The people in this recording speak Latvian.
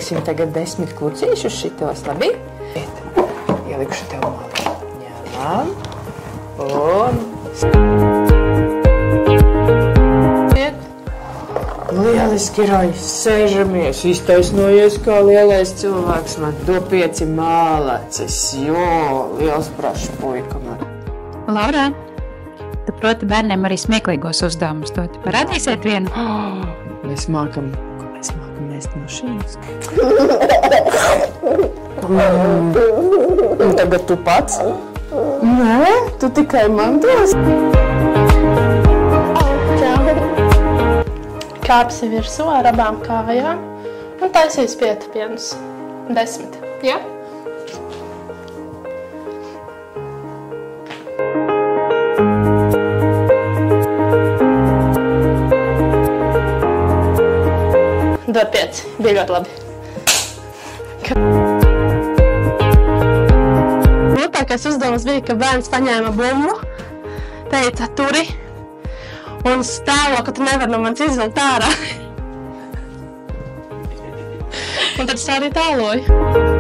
ieliksim tagad 10 kucīšus šitos, labi? Ielikšu tev malā. Ņemam. Un... Lieliski, Roji, sēžamies, iztaisnojies kā lielais cilvēks, man do 5 mālacis, jo, liels prašu puika man. Laura, tu proti bērniem arī smieklīgos uzdevumus dot. Parādīsiet vienu? Mēs mākam ēst mašīnas. Un tagad tu pats? Nē, tu tikai man dos. Kāpsi virsū ar abām kājām un taisīs pietupienus. 10, ja? Dod 5, bija ļoti labi. Grūtākais uzdevums bija, ka bērns paņēma bumbu, teica turi, un stāvo, ka tu nevar no manis izvilkt ārā. Un tad es tā arī tāloju.